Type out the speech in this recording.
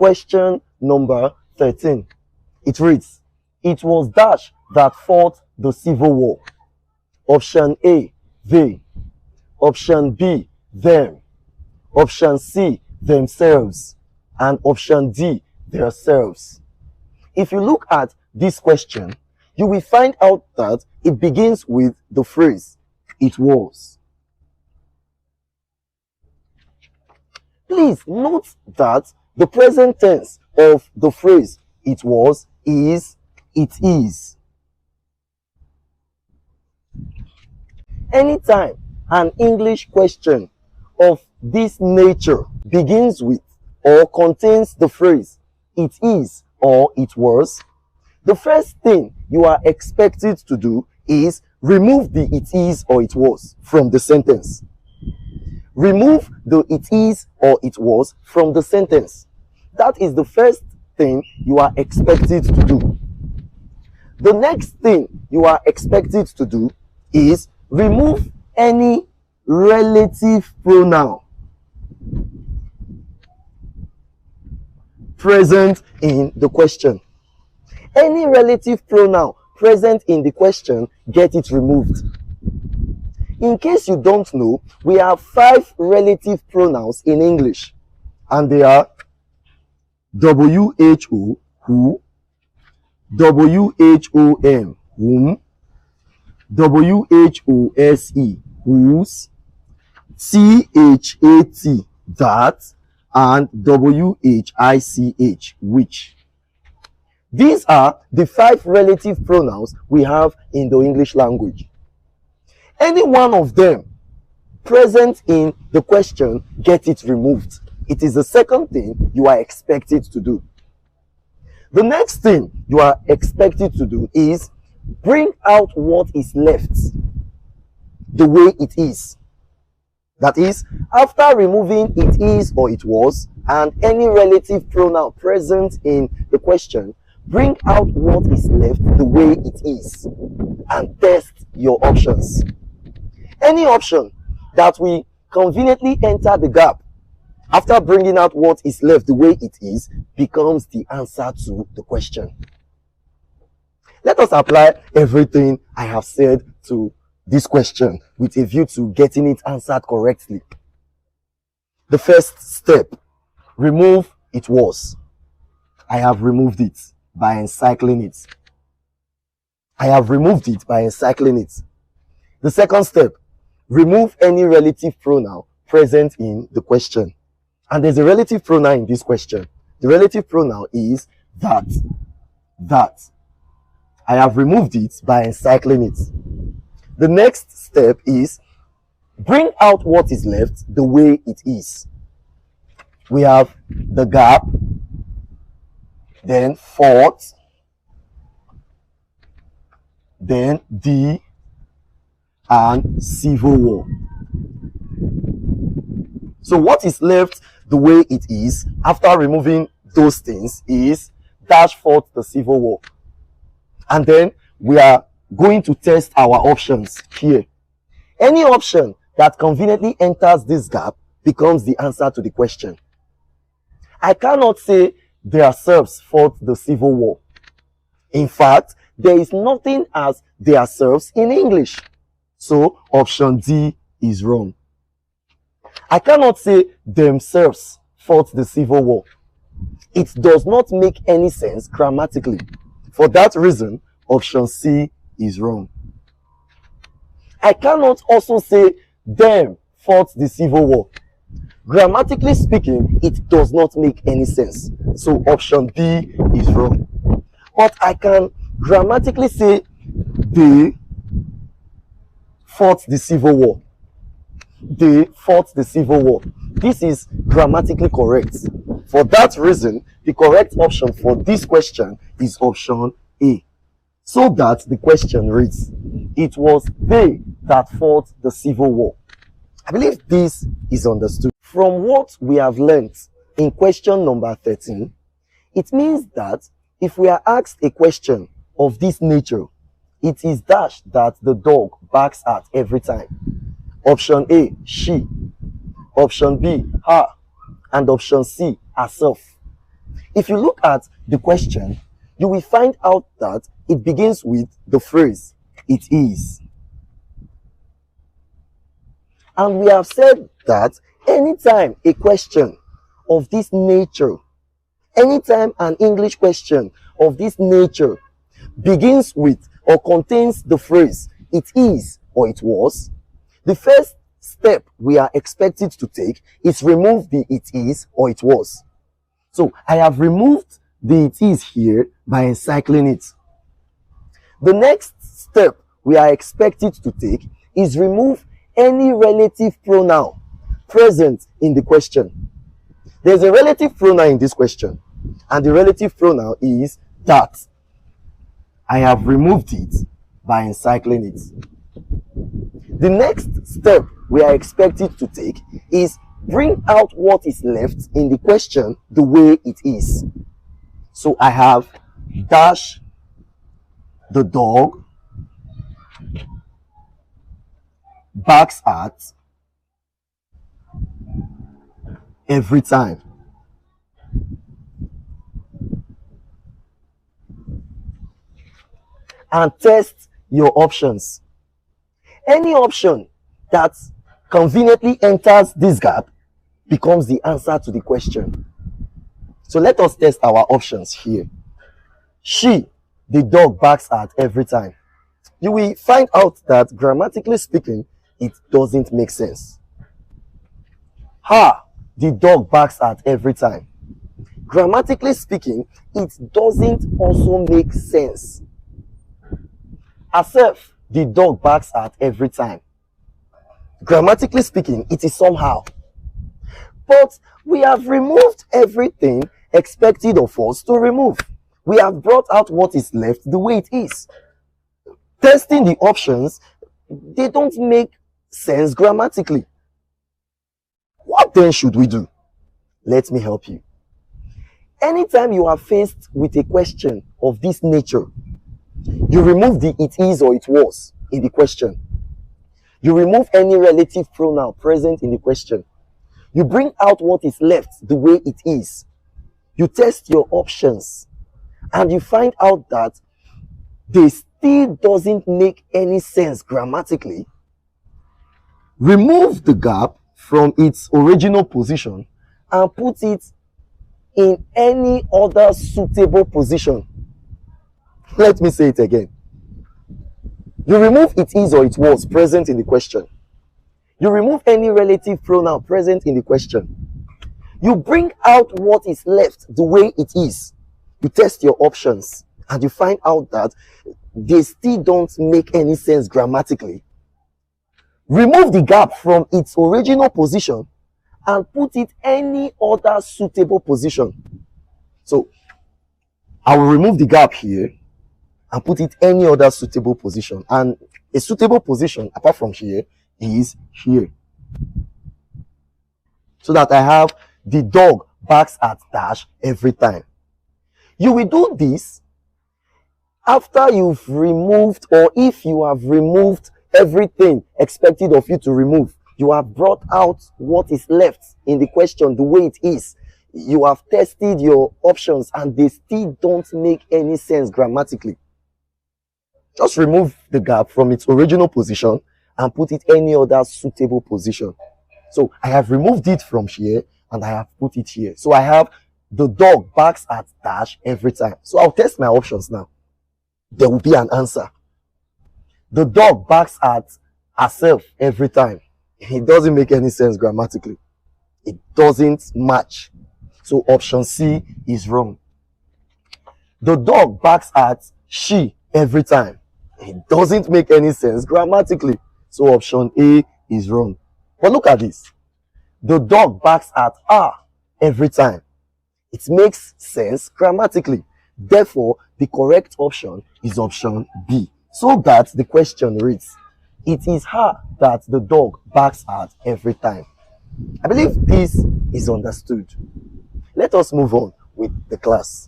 question number 13. It reads, it was dash that fought the Civil War. Option A, they. Option B, them. Option C, themselves. And option D, themselves. If you look at this question, you will find out that it begins with the phrase, it was. Please note that the present tense of the phrase it was is it is. Anytime an English question of this nature begins with or contains the phrase it is or it was, the first thing you are expected to do is remove the it is or it was from the sentence. Remove the it is or it was from the sentence. That is the first thing you are expected to do. The next thing you are expected to do is remove any relative pronoun present in the question. Any relative pronoun present in the question, get it removed. In case you don't know, we have 5 relative pronouns in English, and they are WHO, who, WHOM, whom, WHOSE, whose, CHAT, that, and WHICH, which. These are the 5 relative pronouns we have in the English language. Any one of them present in the question, get it removed. It is the second thing you are expected to do. The next thing you are expected to do is bring out what is left the way it is. That is, after removing it is or it was and any relative pronoun present in the question, bring out what is left the way it is and test your options. Any option that will conveniently enter the gap after bringing out what is left the way it is becomes the answer to the question. Let us apply everything I have said to this question with a view to getting it answered correctly. The first step, remove it was. I have removed it by encircling it. I have removed it by encircling it. The second step, remove any relative pronoun present in the question. And there's a relative pronoun in this question. The relative pronoun is that. That. I have removed it by encircling it. The next step is bring out what is left the way it is. We have the gap, then fought, then the, and Civil War. So what is left the way it is after removing those things is dash fought the Civil War. And then we are going to test our options here. Any option that conveniently enters this gap becomes the answer to the question. I cannot say themselves fought the Civil War. In fact, there is nothing as themselves in English. So option D is wrong. I cannot say themselves fought the Civil War. It does not make any sense grammatically. For that reason, option C is wrong. I cannot also say them fought the Civil War. Grammatically speaking, it does not make any sense. So option B is wrong. But I can grammatically say they fought the Civil War. They fought the Civil War. This is grammatically correct. For that reason, the correct option for this question is option A. So that the question reads, it was they that fought the Civil War. I believe this is understood. From what we have learnt in question number 13, it means that if we are asked a question of this nature, it is dash that the dog barks at every time. Option A, she. Option B, her. And option C, herself. If you look at the question, you will find out that it begins with the phrase, it is. And we have said that anytime a question of this nature, anytime an English question of this nature begins with or contains the phrase, it is or it was, the first step we are expected to take is remove the it is or it was. So I have removed the it is here by encircling it. The next step we are expected to take is remove any relative pronoun present in the question. There's a relative pronoun in this question, and the relative pronoun is that. I have removed it by encircling it. The next step we are expected to take is bring out what is left in the question the way it is. So I have dash the dog barks at every time. And test your options. Any option that conveniently enters this gap becomes the answer to the question. So let us test our options here. She, the dog, barks at every time. You will find out that grammatically speaking, it doesn't make sense. Her, the dog, barks at every time. Grammatically speaking, it doesn't also make sense. Herself, the dog, barks at every time. Grammatically speaking, it is somehow. But we have removed everything expected of us to remove. We have brought out what is left the way it is. Testing the options, they don't make sense grammatically. What then should we do? Let me help you. Anytime you are faced with a question of this nature, you remove the it is or it was in the question. You remove any relative pronoun present in the question. You bring out what is left the way it is. You test your options and you find out that they still doesn't make any sense grammatically. Remove the gap from its original position and put it in any other suitable position. Let me say it again. You remove it is or it was present in the question. You remove any relative pronoun present in the question. You bring out what is left the way it is. You test your options and you find out that they still don't make any sense grammatically. Remove the gap from its original position and put it any other suitable position. So I will remove the gap here and put it any other suitable position. And a suitable position apart from here is here. So that I have the dog barks at dash every time. You will do this after you've removed, or if you have removed everything expected of you to remove. You have brought out what is left in the question the way it is. You have tested your options and they still don't make any sense grammatically. Just remove the gap from its original position and put it any other suitable position. So I have removed it from here and I have put it here. So I have the dog barks at dash every time. So I'll test my options now. There will be an answer. The dog barks at herself every time. It doesn't make any sense grammatically. It doesn't match. So option C is wrong. The dog barks at she every time. It doesn't make any sense grammatically. So option A is wrong. But look at this. The dog barks at her every time. It makes sense grammatically. Therefore, the correct option is option B. So that the question reads, it is her that the dog barks at every time. I believe this is understood. Let us move on with the class.